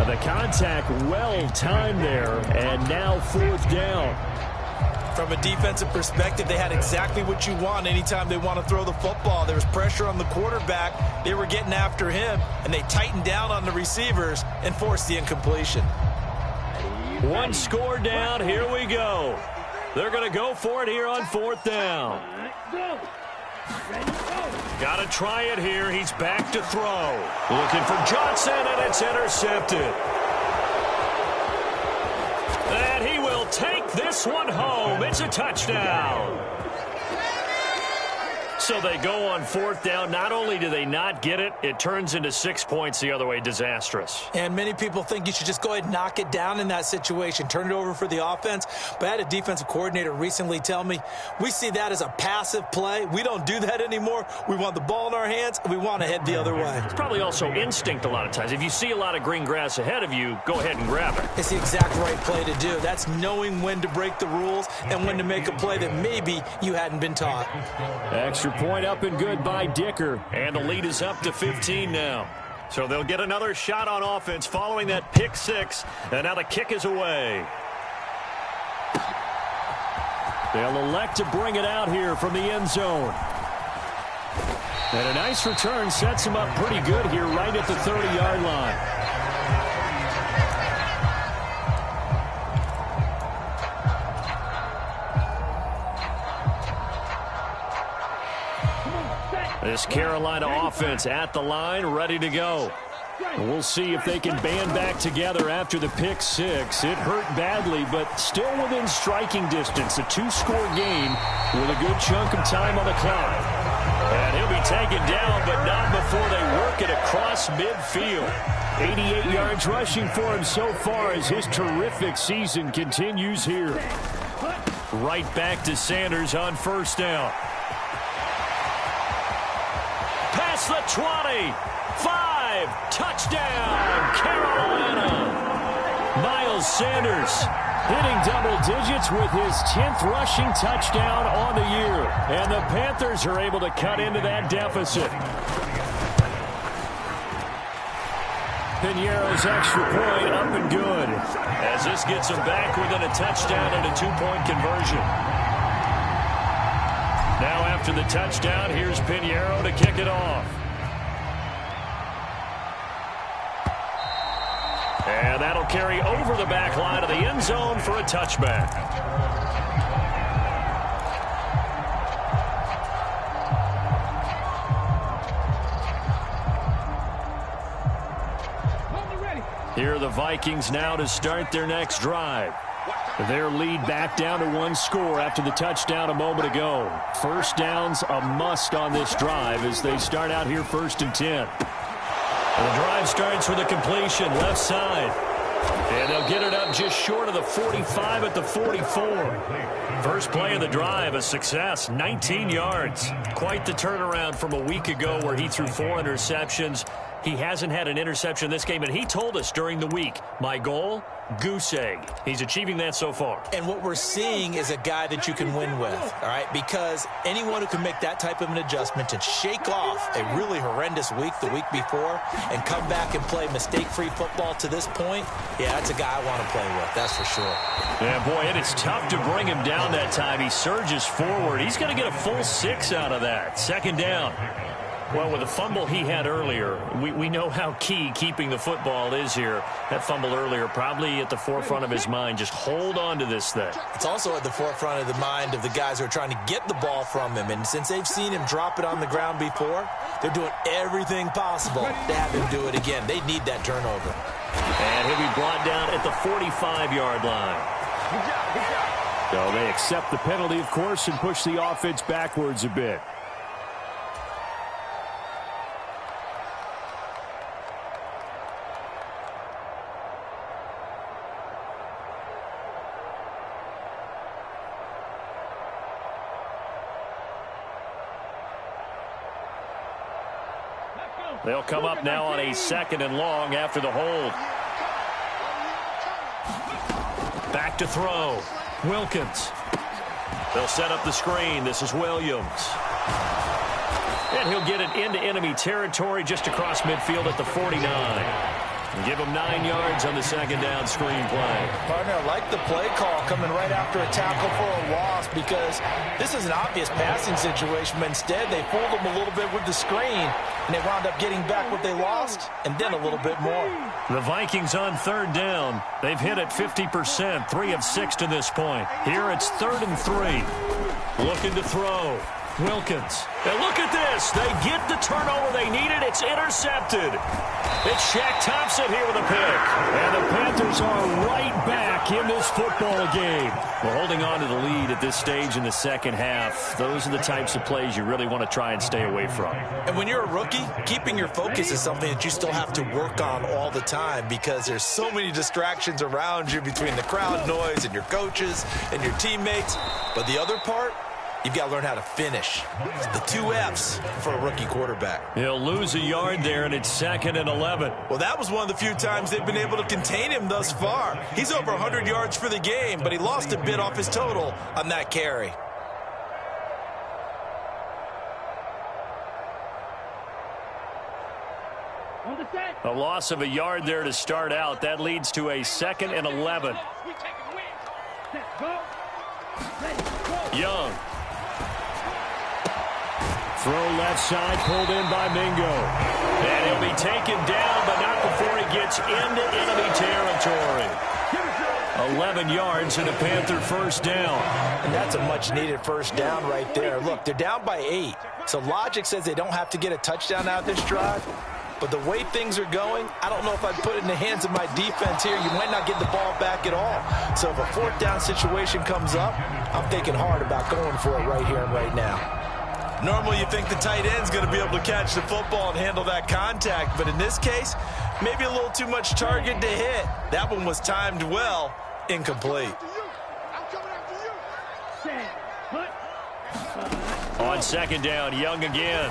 [SPEAKER 1] The contact well timed there, and now 4th down.
[SPEAKER 2] From a defensive perspective, they had exactly what you want anytime they want to throw the football. There was pressure on the quarterback. They were getting after him, and they tightened down on the receivers and forced the incompletion.
[SPEAKER 1] 1 score down. Here we go. They're going to go for it here on 4th down. Got to try it here. He's back to throw. Looking for Johnson, and it's intercepted. And he will take this one home. It's a touchdown. So they go on fourth down. Not only do they not get it, it turns into 6 points the other way. Disastrous.
[SPEAKER 2] And many people think you should just go ahead and knock it down in that situation. Turn it over for the offense. But I had a defensive coordinator recently tell me, we see that as a passive play. We don't do that anymore. We want the ball in our hands, and we want to head the other way.
[SPEAKER 1] It's probably also instinct a lot of times. If you see a lot of green grass ahead of you, go ahead and grab it.
[SPEAKER 2] It's the exact right play to do. That's knowing when to break the rules and when to make a play that maybe you hadn't been taught.
[SPEAKER 1] Extra point up and good by Dicker. And the lead is up to 15 now. So they'll get another shot on offense following that pick six. And now the kick is away. They'll elect to bring it out here from the end zone. And a nice return sets them up pretty good here right at the 30-yard line. This Carolina offense at the line, ready to go. We'll see if they can band back together after the pick six. It hurt badly, but still within striking distance. A two-score game with a good chunk of time on the clock. And he'll be taken down, but not before they work it across midfield. 88 yards rushing for him so far as his terrific season continues here. Right back to Sanders on first down. Past the 20. 5. Touchdown, Carolina. Miles Sanders hitting double digits with his 10th rushing touchdown on the year. And the Panthers are able to cut into that deficit. Piñeiro's extra point up and good, as this gets them back within a touchdown and a two-point conversion. Now after the touchdown, here's Piñeiro to kick it off. And that'll carry over the back line of the end zone for a touchback. Here are the Vikings now to start their next drive. Their lead back down to one score after the touchdown a moment ago. First down's a must on this drive as they start out here 1st and 10. And the drive starts with a completion left side. And they'll get it up just short of the 45 at the 44. First play of the drive, a success, 19 yards. Quite the turnaround from a week ago where he threw 4 interceptions. He hasn't had an interception this game, and he told us during the week, my goal, goose egg. He's achieving that so far.
[SPEAKER 2] And what we're seeing is a guy that you can win with, all right? Because anyone who can make that type of an adjustment and shake off a really horrendous week the week before and come back and play mistake-free football to this point, yeah, that's a guy I want to play with, that's for sure.
[SPEAKER 1] Yeah, boy, and it's tough to bring him down that time. He surges forward. He's going to get a full 6 out of that. Second down. Well, with the fumble he had earlier, we know how key keeping the football is here. That fumble earlier probably at the forefront of his mind. Just hold on to this thing.
[SPEAKER 2] It's also at the forefront of the mind of the guys who are trying to get the ball from him. And since they've seen him drop it on the ground before, they're doing everything possible to have him do it again. They need that turnover.
[SPEAKER 1] And he'll be brought down at the 45-yard line. So they accept the penalty, of course, and push the offense backwards a bit. They'll come up now on a 2nd and long after the hold. Back to throw. Wilkins. They'll set up the screen. This is Williams. And he'll get it into enemy territory just across midfield at the 49. And give him 9 yards on the second down screen play.
[SPEAKER 2] Partner, I like the play call coming right after a tackle for a loss because this is an obvious passing situation, but instead they fooled him a little bit with the screen, and they wound up getting back what they lost and then a little bit more.
[SPEAKER 1] The Vikings on 3rd down. They've hit it 50%, 3 of 6 to this point. Here it's 3rd and 3. Looking to throw. Wilkins. And look at this. They get the turnover they needed. It's intercepted. It's Shaq Thompson here with a pick. And the Panthers are right back in this football game. Well, holding on to the lead at this stage in the second half, those are the types of plays you really want to try and stay away from.
[SPEAKER 2] And when you're a rookie, keeping your focus is something that you still have to work on all the time because there's so many distractions around you between the crowd noise and your coaches and your teammates. But the other part, you've got to learn how to finish. It's the 2 F's for a rookie quarterback.
[SPEAKER 1] He'll lose a yard there, and it's 2nd and 11.
[SPEAKER 2] Well, that was one of the few times they've been able to contain him thus far. He's over 100 yards for the game, but he lost a bit off his total on that carry.
[SPEAKER 1] A loss of a yard there to start out. That leads to a 2nd and 11. Young. Throw left side, pulled in by Mingo. And he'll be taken down, but not before he gets into enemy territory. 11 yards and a Panther first down.
[SPEAKER 2] And that's a much-needed first down right there. Look, they're down by 8. So logic says they don't have to get a touchdown out of this drive. But the way things are going, I don't know if I'd put it in the hands of my defense here. You might not get the ball back at all. So if a 4th down situation comes up, I'm thinking hard about going for it right here and right now. Normally you think the tight end's going to be able to catch the football and handle that contact. But in this case, maybe a little too much target to hit. That one was timed well, incomplete.
[SPEAKER 1] On 2nd down, Young again.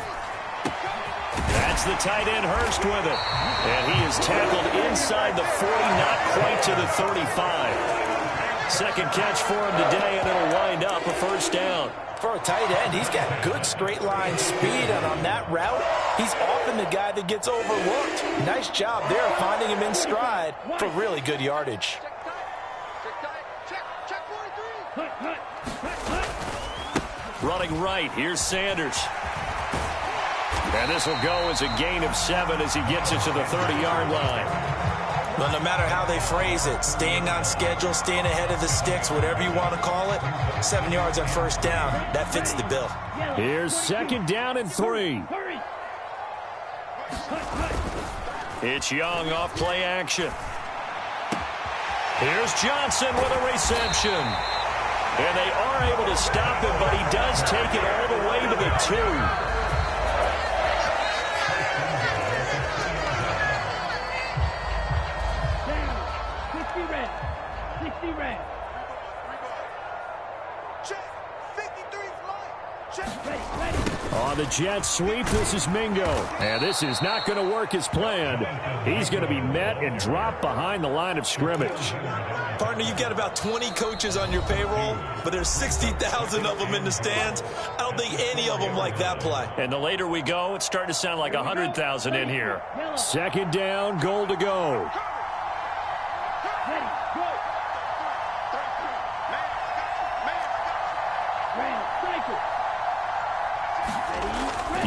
[SPEAKER 1] That's the tight end, Hurst, with it. And he is tackled inside the 40, not quite to the 35. Second catch for him today, and it'll wind up a first down.
[SPEAKER 2] For a tight end, he's got good straight line speed, and on that route, he's often the guy that gets overlooked. Nice job there finding him in stride for really good yardage.
[SPEAKER 1] Running right, here's Sanders. And this will go as a gain of 7 as he gets it to the 30-yard line.
[SPEAKER 2] Well, no matter how they phrase it, staying on schedule, staying ahead of the sticks, whatever you want to call it, 7 yards on first down, that fits the bill.
[SPEAKER 1] Here's 2nd down and 3. It's Young off play action. Here's Johnson with a reception. And they are able to stop him, but he does take it all the way to the 2. On the jet sweep, this is Mingo. And this is not going to work as planned. He's going to be met and dropped behind the line of scrimmage.
[SPEAKER 2] Partner, you've got about 20 coaches on your payroll, but there's 60,000 of them in the stands. I don't think any of them like that play.
[SPEAKER 1] And the later we go, it's starting to sound like 100,000 in here. 2nd down, goal to go.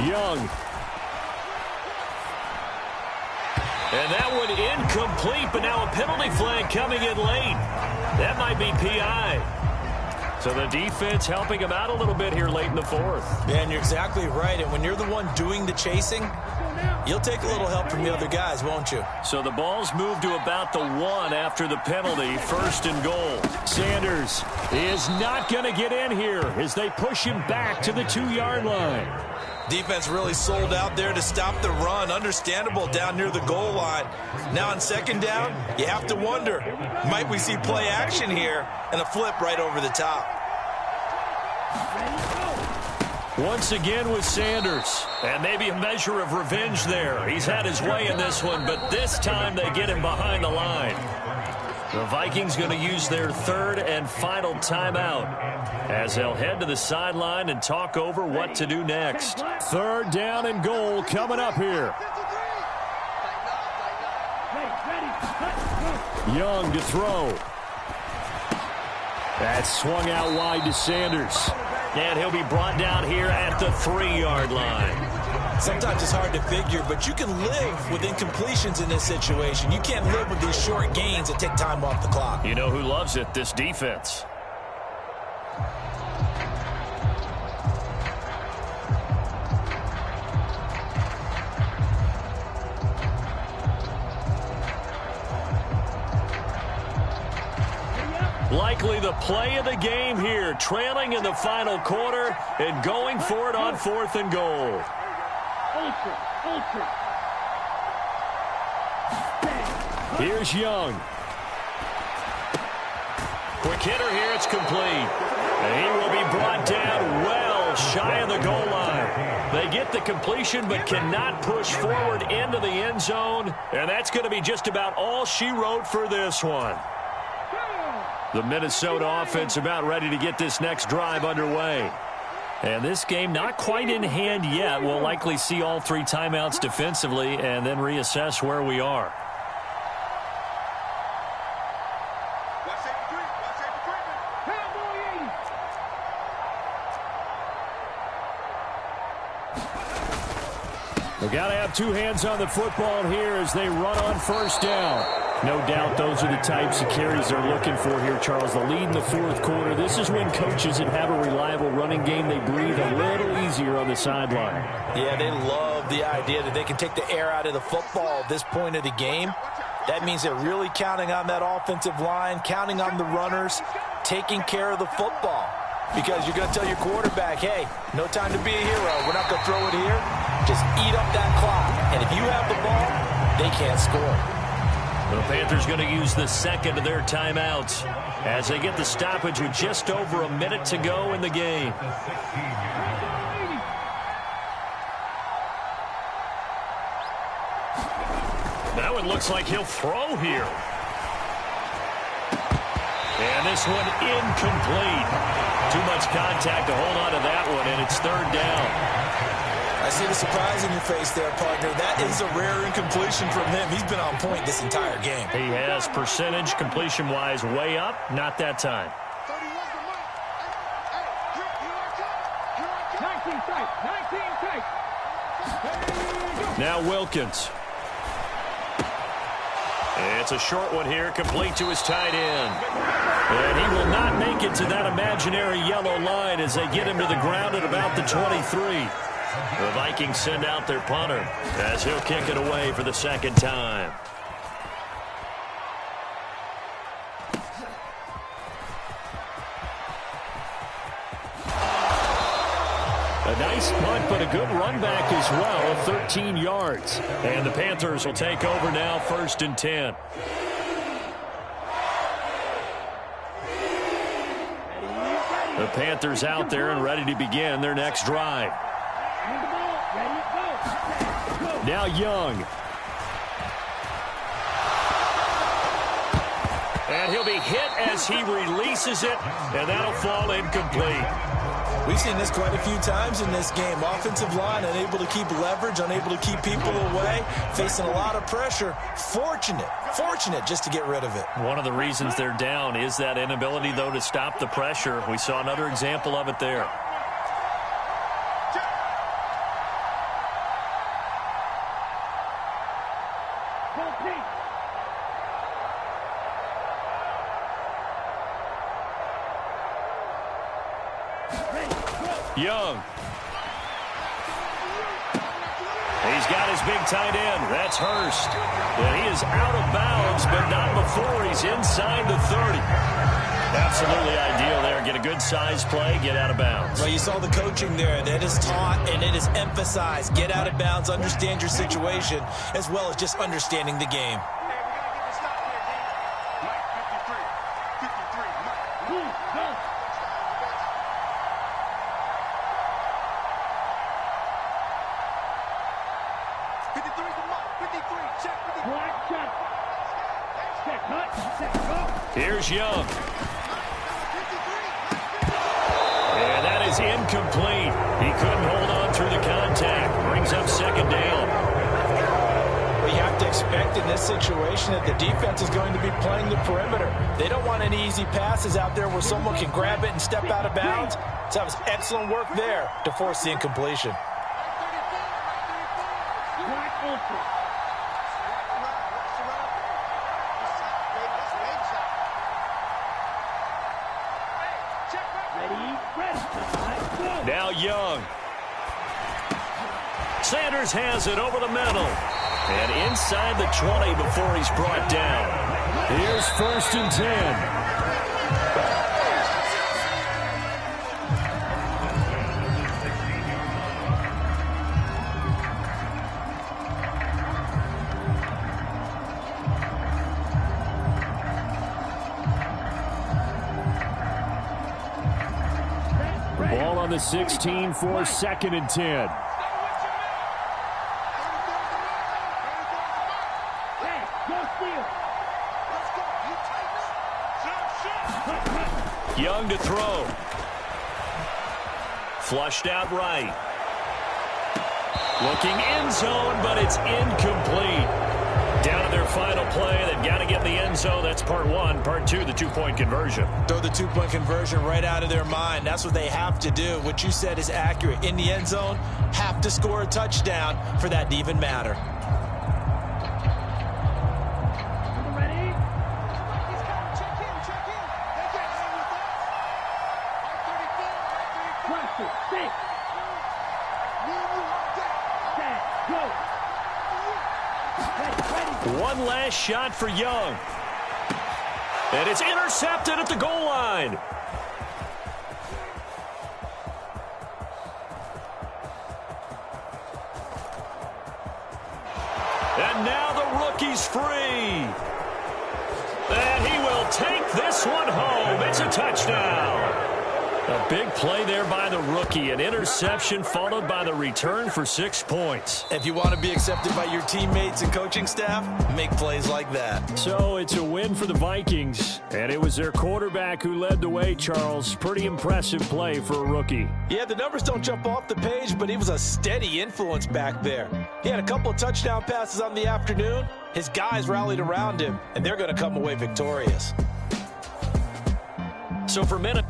[SPEAKER 1] Young. And that one incomplete, but now a penalty flag coming in late. That might be PI. So the defense helping him out a little bit here late in the 4th.
[SPEAKER 2] Man, you're exactly right. And when you're the one doing the chasing, you'll take a little help from the other guys, won't you?
[SPEAKER 1] So the ball's moved to about the 1 after the penalty. 1st and goal. Sanders is not going to get in here as they push him back to the 2-yard line.
[SPEAKER 2] Defense really sold out there to stop the run. Understandable down near the goal line. Now on 2nd down, you have to wonder, might we see play action here and a flip right over the top?
[SPEAKER 1] Once again with Sanders. And maybe a measure of revenge there. He's had his way in this one, but this time they get him behind the line. The Vikings going to use their 3rd and final timeout as they'll head to the sideline and talk over what to do next. 3rd down and goal coming up here. Young to throw. That's swung out wide to Sanders. And he'll be brought down here at the 3-yard line.
[SPEAKER 2] Sometimes it's hard to figure, but you can live with incompletions in this situation. You can't live with these short gains that take time off the clock.
[SPEAKER 1] You know who loves it? This defense. likely the play of the game here, trailing in the final quarter and going for it on 4th and goal. Here's Young. Quick hitter here, it's complete. And he will be brought down well shy of the goal line. They get the completion but cannot push forward into the end zone. And that's going to be just about all she wrote for this one. The Minnesota offense about ready to get this next drive underway. And this game not quite in hand yet. We'll likely see all 3 timeouts defensively and then reassess where we are. They've got to have 2 hands on the football here as they run on 1st down. No doubt those are the types of carries they're looking for here, Charles. The lead in the 4th quarter. This is when coaches that have a reliable running game, they breathe a little easier on the sideline.
[SPEAKER 2] Yeah, they love the idea that they can take the air out of the football at this point of the game. That means they're really counting on that offensive line, counting on the runners, taking care of the football. Because you're going to tell your quarterback, hey, no time to be a hero. We're not going to throw it here. Just eat up that clock. And if you have the ball, they can't score.
[SPEAKER 1] The Panthers going to use the 2nd of their timeouts as they get the stoppage with just over a minute to go in the game. That one looks like he'll throw here. And this one incomplete. Too much contact to hold on to that one, and it's 3rd down.
[SPEAKER 2] I see the surprise in your face there, partner. That is a rare incompletion from him. He's been on point this entire game.
[SPEAKER 1] He has percentage completion-wise way up. Not that time. 19 Now Wilkins. It's a short one here, complete to his tight end. And he will not make it to that imaginary yellow line as they get him to the ground at about the 23. The Vikings send out their punter as he'll kick it away for the 2nd time. A nice punt, but a good run back as well, 13 yards. And the Panthers will take over now, 1st and 10. The Panthers out there and ready to begin their next drive. Now Young. And he'll be hit as he releases it, and that'll fall incomplete.
[SPEAKER 2] We've seen this quite a few times in this game. Offensive line unable to keep leverage, unable to keep people away, facing a lot of pressure. Fortunate just to get rid of it.
[SPEAKER 1] One of the reasons they're down is that inability, though, to stop the pressure. We saw another example of it there. Young. He's got his big tight end. That's Hurst. And he is out of bounds, but not before he's inside the 30. Absolutely ideal there. Get a good size play, get out of bounds.
[SPEAKER 2] Well, you saw the coaching there. That is taught and it is emphasized. Get out of bounds, understand your situation, as well as just understanding the game.
[SPEAKER 1] Here's Young. And that is incomplete. He couldn't hold on through the contact. Brings up 2nd down.
[SPEAKER 2] Well, you have to expect in this situation that the defense is going to be playing the perimeter. They don't want any easy passes out there where someone can grab it and step out of bounds. So that was excellent work there to force the incompletion.
[SPEAKER 1] Now Young. Sanders has it over the middle. And inside the 20 before he's brought down. Here's 1st and 10. the 16 for 2nd and 10. Young to throw. Flushed out right. Looking end zone, but it's incomplete. Down to their final play. They've got to get in the end zone. That's part one. Part two, the two-point conversion.
[SPEAKER 2] Throw the two-point conversion right out of their mind. That's what they have to do. What you said is accurate. In the end zone, have to score a touchdown for that to even matter.
[SPEAKER 1] One last shot for Young. And it's intercepted at the goal line. And now the rookie's free. And he will take this one home. It's a touchdown. A big play there by the rookie. An interception followed by the return for 6 points.
[SPEAKER 2] If you want to be accepted by your teammates and coaching staff, make plays like that.
[SPEAKER 1] So it's a win for the Vikings. And it was their quarterback who led the way, Charles. Pretty impressive play for a rookie.
[SPEAKER 2] Yeah, the numbers don't jump off the page, but he was a steady influence back there. He had a couple of touchdown passes on the afternoon. His guys rallied around him, and they're going to come away victorious.
[SPEAKER 1] So for minutes.